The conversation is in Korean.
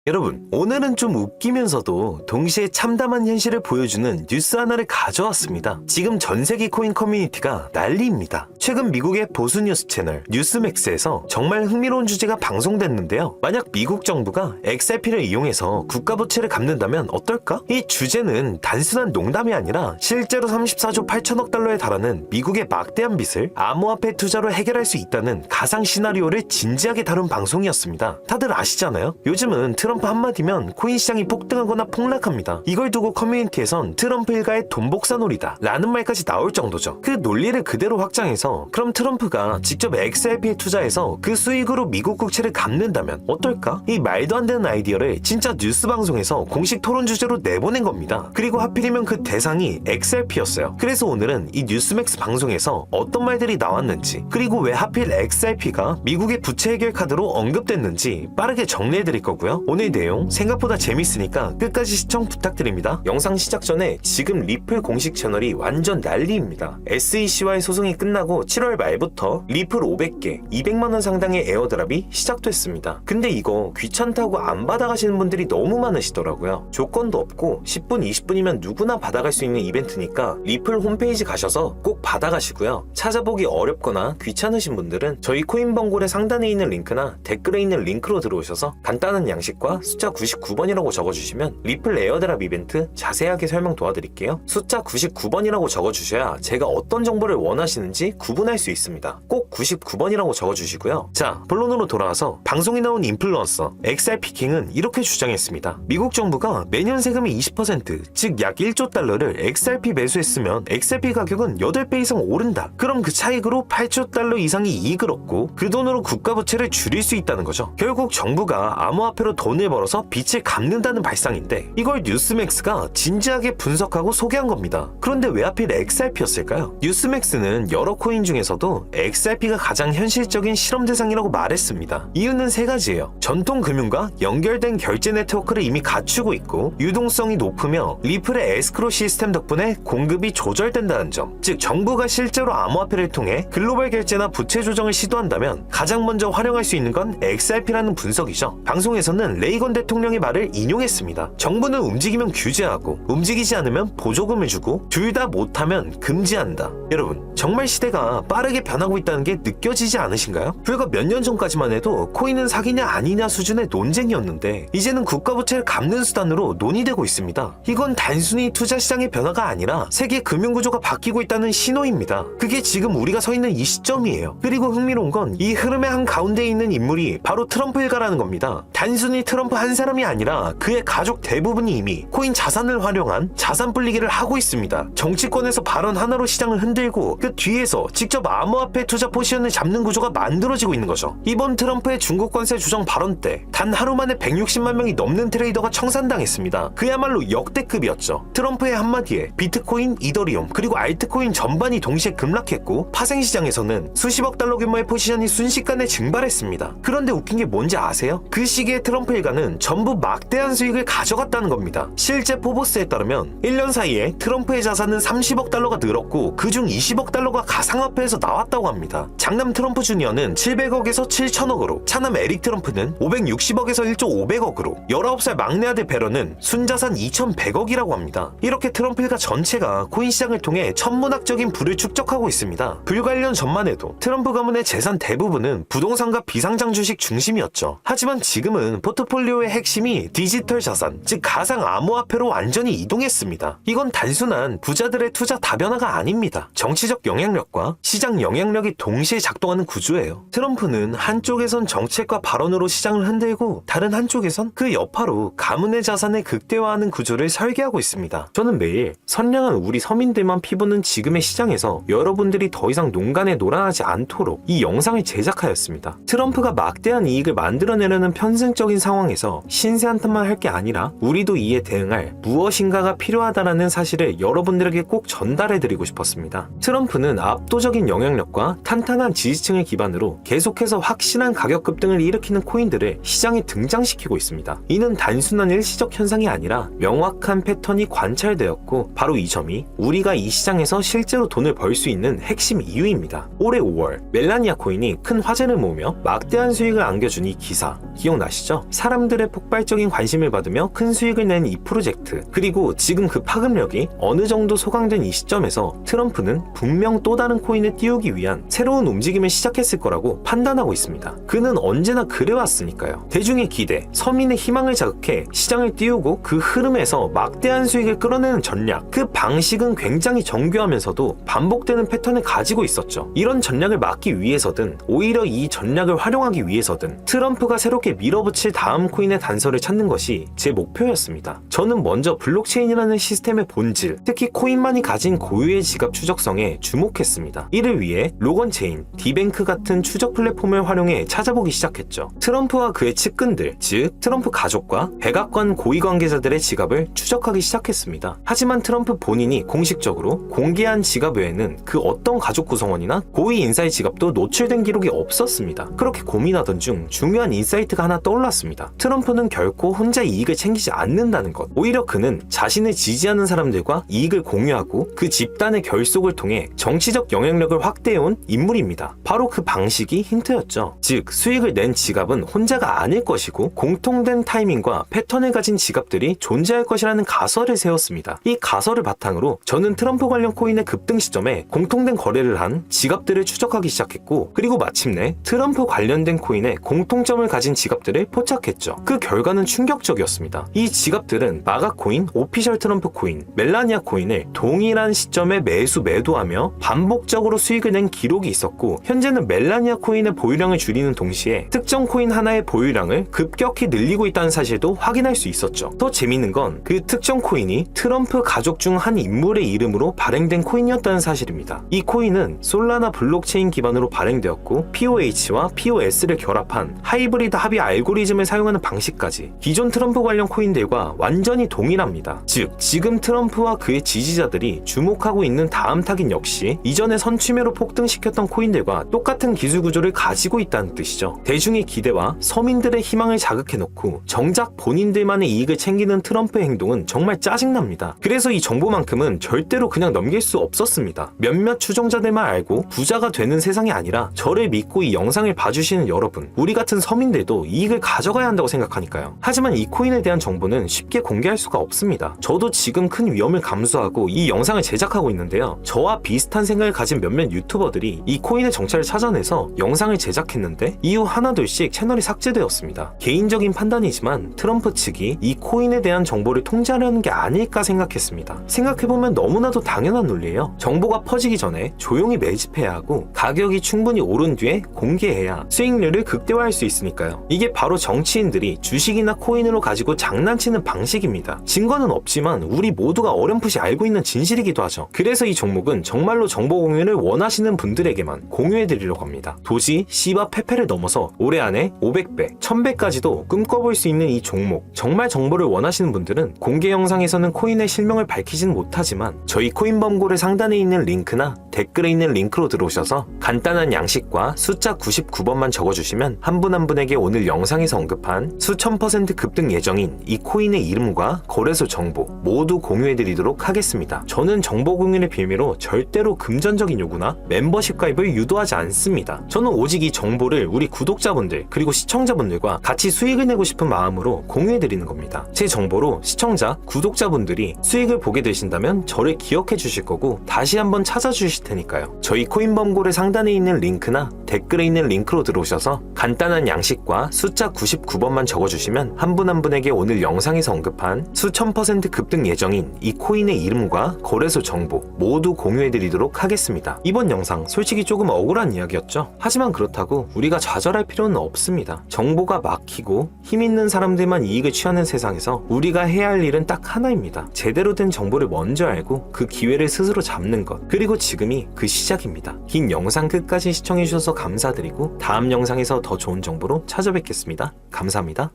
여러분, 오늘은 좀 웃기면서도 동시에 참담한 현실을 보여주는 뉴스 하나를 가져왔습니다. 지금 전 세계 코인 커뮤니티가 난리입니다. 최근 미국의 보수 뉴스 채널 뉴스맥스에서 정말 흥미로운 주제가 방송됐는데요. 만약 미국 정부가 XRP를 이용해서 국가부채를 갚는다면 어떨까? 이 주제는 단순한 농담이 아니라 실제로 34조 8천억 달러에 달하는 미국의 막대한 빚을 암호화폐 투자로 해결할 수 있다는 가상 시나리오를 진지하게 다룬 방송이었습니다. 다들 아시잖아요? 요즘은 트럼프 한마디면 코인 시장이 폭등하거나 폭락합니다. 이걸 두고 커뮤니티에선 트럼프 일가의 돈 복사놀이다 라는 말까지 나올 정도죠. 그 논리를 그대로 확장해서 그럼 트럼프가 직접 XRP에 투자해서 그 수익으로 미국 국채를 갚는다면 어떨까? 이 말도 안 되는 아이디어를 진짜 뉴스 방송에서 공식 토론 주제로 내보낸 겁니다. 그리고 하필이면 그 대상이 XRP였어요. 그래서 오늘은 이 뉴스맥스 방송에서 어떤 말들이 나왔는지, 그리고 왜 하필 XRP가 미국의 부채 해결 카드로 언급됐는지 빠르게 정리해드릴 거고요. 오늘 내용 생각보다 재밌으니까 끝까지 시청 부탁드립니다. 영상 시작 전에 지금 리플 공식 채널이 완전 난리입니다. SEC와의 소송이 끝나고 7월 말부터 리플 500개, 200만원 상당의 에어드랍이 시작됐습니다. 근데 이거 귀찮다고 안 받아가시는 분들이 너무 많으시더라고요. 조건도 없고 10분, 20분이면 누구나 받아갈 수 있는 이벤트니까 리플 홈페이지 가셔서 꼭 받아가시고요. 찾아보기 어렵거나 귀찮으신 분들은 저희 코인벙골의 상단에 있는 링크나 댓글에 있는 링크로 들어오셔서 간단한 양식과 숫자 99번이라고 적어주시면 리플 에어드랍 이벤트 자세하게 설명 도와드릴게요. 숫자 99번이라고 적어주셔야 제가 어떤 정보를 원하시는지 구분할 수 있습니다. 꼭 99번이라고 적어주시고요. 자, 본론으로 돌아와서 방송에 나온 인플루언서 XRP킹은 이렇게 주장했습니다. 미국 정부가 매년 세금의 20%, 즉 약 1조 달러를 XRP 매수했으면 XRP 가격은 8배 이상 오른다. 그럼 그 차익으로 8조 달러 이상의 이익을 얻고 그 돈으로 국가부채를 줄일 수 있다는 거죠. 결국 정부가 암호화폐로 돈을 벌어서 빚을 갚는다는 발상인데 이걸 뉴스맥스가 진지하게 분석하고 소개한 겁니다. 그런데 왜 하필 XRP였을까요? 뉴스맥스는 여러 코인 중에서도 XRP가 가장 현실적인 실험 대상이라고 말했습니다. 이유는 세 가지예요. 전통 금융과 연결된 결제 네트워크를 이미 갖추고 있고 유동성이 높으며 리플의 에스크로 시스템 덕분에 공급이 조절된다는 점. 즉 정부가 실제로 암호화폐를 통해 글로벌 결제나 부채 조정을 시도한다면 가장 먼저 활용할 수 있는 건 XRP라는 분석이죠. 방송에서는 레이건 대통령의 말을 인용했습니다. 정부는 움직이면 규제하고 움직이지 않으면 보조금을 주고 둘 다 못하면 금지한다. 여러분, 정말 시대가 빠르게 변하고 있다는 게 느껴지지 않으신가요? 불과 몇 년 전까지만 해도 코인은 사기냐 아니냐 수준의 논쟁이었는데 이제는 국가부채를 갚는 수단으로 논의되고 있습니다. 이건 단순히 투자시장의 변화가 아니라 세계 금융구조가 바뀌고 있다는 신호입니다. 그게 지금 우리가 서 있는 이 시점이에요. 그리고 흥미로운 건 이 흐름의 한 가운데에 있는 인물이 바로 트럼프 일가라는 겁니다. 단순히 트럼프 한 사람이 아니라 그의 가족 대부분이 이미 코인 자산을 활용한 자산 불리기를 하고 있습니다. 정치권에서 발언 하나로 시장을 흔들고 그 뒤에서 직접 암호화폐 투자 포지션을 잡는 구조가 만들어지고 있는 거죠. 이번 트럼프의 중국 관세 조정 발언 때 단 하루 만에 160만 명이 넘는 트레이더가 청산당했습니다. 그야말로 역대급이었죠. 트럼프의 한마디에 비트코인, 이더리움 그리고 알트코인 전반이 동시에 급락했고 파생시장에서는 수십억 달러 규모의 포지션이 순식간에 증발했습니다. 그런데 웃긴 게 뭔지 아세요? 그 시기에 트럼프 일가는 전부 막대한 수익을 가져갔다는 겁니다. 실제 포브스에 따르면 1년 사이에 트럼프의 자산은 30억 달러가 늘었고 그중 20억 달러가 가상화폐에서 나왔다고 합니다. 장남 트럼프 주니어는 700억에서 7천억으로, 차남 에릭 트럼프는 560억에서 1조 500억으로, 19살 막내 아들 베런은 순자산 2100억이라고 합니다. 이렇게 트럼프 일가 전체가 코인 시장을 통해 천문학적인 부를 축적하고 있습니다. 불과 1년 전만 해도 트럼프 가문의 재산 대부분은 부동산과 비상장 주식 중심이었죠. 하지만 지금은 포트폴리오의 핵심이 디지털 자산, 즉 가상 암호화폐로 완전히 이동했습니다. 이건 단순한 부자들의 투자 다변화가 아닙니다. 정치적 영향력과 시장 영향력이 동시에 작동하는 구조예요. 트럼프는 한쪽에선 정책과 발언으로 시장을 흔들고 다른 한쪽에선 그 여파로 가문의 자산을 극대화하는 구조를 설계하고 있습니다. 저는 매일 선량한 우리 서민들만 피부는 지금의 시장에서 여러분들이 더 이상 농간에 놀아나지 않도록 이 영상을 제작하였습니다. 트럼프가 막대한 이익을 만들어내려는 편승적인 상황에서 신세 한탄만 할 게 아니라 우리도 이에 대응할 무엇인가가 필요하다라는 사실을 여러분들에게 꼭 전달해드리고 싶었습니다. 트럼프는 압도적인 영향력과 탄탄한 지지층을 기반으로 계속해서 확실한 가격 급등을 일으키는 코인들을 시장에 등장시키고 있습니다. 이는 단순한 일시적 현상이 아니라 명확한 패턴이 관찰되었고 바로 이 점이 우리가 이 시장에서 실제로 돈을 벌 수 있는 핵심 이유입니다. 올해 5월 멜라니아 코인이 큰 화제를 모으며 막대한 수익을 안겨준 이 기사 기억나시죠? 사람들의 폭발적인 관심을 받으며 큰 수익을 낸 이 프로젝트, 그리고 지금 그 파급력이 어느 정도 소강된 이 시점에서 트럼프는 분명 또 다른 코인을 띄우기 위한 새로운 움직임을 시작했을 거라고 판단하고 있습니다. 그는 언제나 그래왔으니까요. 대중의 기대, 서민의 희망을 자극해 시장을 띄우고 그 흐름에서 막대한 수익을 끌어내는 전략, 그 방식은 굉장히 정교하면서도 반복되는 패턴을 가지고 있었죠. 이런 전략을 막기 위해서든 오히려 이 전략을 활용하기 위해서든 트럼프가 새롭게 밀어붙일 다음 코인의 단서를 찾는 것이 제 목표였습니다. 저는 먼저 블록체인이라는 시스템의 본질, 특히 코인만이 가진 고유의 지갑 추적성에 주목했습니다. 이를 위해 로건체인, 디뱅크 같은 추적 플랫폼을 활용해 찾아보기 시작했죠. 트럼프와 그의 측근들, 즉 트럼프 가족과 백악관 고위 관계자들의 지갑을 추적하기 시작했습니다. 하지만 트럼프 본인이 공식적으로 공개한 지갑 외에는 그 어떤 가족 구성원이나 고위 인사의 지갑도 노출된 기록이 없었습니다. 그렇게 고민하던 중 중요한 인사이트가 하나 떠올랐습니다. 트럼프는 결코 혼자 이익을 챙기지 않는다는 것. 오히려 그는 자신을 지지하는 사람들과 이익을 공유하고 그 집단의 결속을 통해 정치적 영향력을 확대해온 인물입니다. 바로 그 방식이 힌트였죠. 즉 수익을 낸 지갑은 혼자가 아닐 것이고 공통된 타이밍과 패턴을 가진 지갑들이 존재할 것이라는 가설을 세웠습니다. 이 가설을 바탕으로 저는 트럼프 관련 코인의 급등 시점에 공통된 거래를 한 지갑들을 추적하기 시작했고, 그리고 마침내 트럼프 관련된 코인의 공통점을 가진 지갑들을 포착했죠. 그 결과는 충격적이었습니다. 이 지갑들은 마가 코인, 오피셜 트럼프 코인, 멜라니아 코인을 동일한 시점에 매도하며 반복적으로 수익을 낸 기록이 있었고, 현재는 멜라니아 코인의 보유량을 줄이는 동시에 특정 코인 하나의 보유량을 급격히 늘리고 있다는 사실도 확인할 수 있었죠. 더 재밌는 건 그 특정 코인이 트럼프 가족 중 한 인물의 이름으로 발행된 코인이었다는 사실입니다. 이 코인은 솔라나 블록체인 기반으로 발행되었고 POH와 POS를 결합한 하이브리드 합의 알고리즘을 사용하는 방식까지 기존 트럼프 관련 코인들과 완전히 동일합니다. 즉 지금 트럼프와 그의 지지자들이 주목하고 있는 다음 타깃 역시 이전에 선취매로 폭등시켰던 코인들과 똑같은 기술 구조를 가지고 있다는 뜻이죠. 대중의 기대와 서민들의 희망을 자극해놓고 정작 본인들만의 이익을 챙기는 트럼프의 행동은 정말 짜증납니다. 그래서 이 정보만큼은 절대로 그냥 넘길 수 없었습니다. 몇몇 추종자들만 알고 부자가 되는 세상이 아니라 저를 믿고 이 영상을 봐주시는 여러분, 우리 같은 서민들도 이익을 가져가야 한다고 생각하니까요. 하지만 이 코인에 대한 정보는 쉽게 공개할 수가 없습니다. 저도 지금 큰 위험을 감수하고 이 영상을 제작하고 있는데요. 저와 비슷한 생각을 가진 몇몇 유튜버들이 이 코인의 정체를 찾아내서 영상을 제작했는데 이후 하나둘씩 채널이 삭제되었습니다. 개인적인 판단이지만 트럼프 측이 이 코인에 대한 정보를 통제하려는 게 아닐까 생각했습니다. 생각해보면 너무나도 당연한 논리예요. 정보가 퍼지기 전에 조용히 매집해야 하고 가격이 충분히 오른 뒤에 공개해야 수익률을 극대화할 수 있으니까요. 이게 바로 정치인들이 주식이나 코인으로 가지고 장난치는 방식입니다. 증거는 없지만 우리 모두가 어렴풋이 알고 있는 진실이기도 하죠. 그래서 이 종목은 정말로 정보 공유를 원하시는 분들에게만 공유해드리려고 합니다. 도시, 시바, 페페를 넘어서 올해 안에 500배, 1000배까지도 꿈꿔볼 수 있는 이 종목, 정말 정보를 원하시는 분들은 공개 영상에서는 코인의 실명을 밝히진 못하지만 저희 코인범고래 상단에 있는 링크나 댓글에 있는 링크로 들어오셔서 간단한 양식과 숫자 99번만 적어주시면 한 분 한 분에게 오늘 영상에서 언급한 수천 % 급등 예정인 이 코인의 이름과 거래소 정보 모두 공유해드리도록 하겠습니다. 저는 정보 공유의 빌미로 절대로 금전적인 요구나 멤버십 가입을 유도하지 않습니다. 저는 오직 이 정보를 우리 구독자분들 그리고 시청자분들과 같이 수익을 내고 싶은 마음으로 공유해드리는 겁니다. 제 정보로 시청자, 구독자분들이 수익을 보게 되신다면 저를 기억해 주실 거고 다시 한번 찾아주실 테니까요. 저희 코인범고래 상단에 있는 링크나 댓글에 있는 링크로 들어오셔서 간단한 양식과 숫자 99번만 적어주시면 한 분 한 분에게 오늘 영상에서 언급한 수천 % 급등 예정인 이 코인의 이름과 거래소 정보 모두 공유해드리도록 하겠습니다. 이번 영상 솔직히 조금 억울한 이야기였죠. 하지만 그렇다고 우리가 좌절할 필요는 없습니다. 정보가 막히고 힘있는 사람들만 이익을 취하는 세상에서 우리가 해야 할 일은 딱 하나입니다. 제대로 된 정보를 먼저 알고 그 기회를 스스로 잡는 것, 그리고 지금이 그 시작입니다. 긴 영상 끝까지 시청해주셔서 감사드리고 다음 영상에서 더 좋은 정보로 찾아뵙겠습니다. 감사합니다.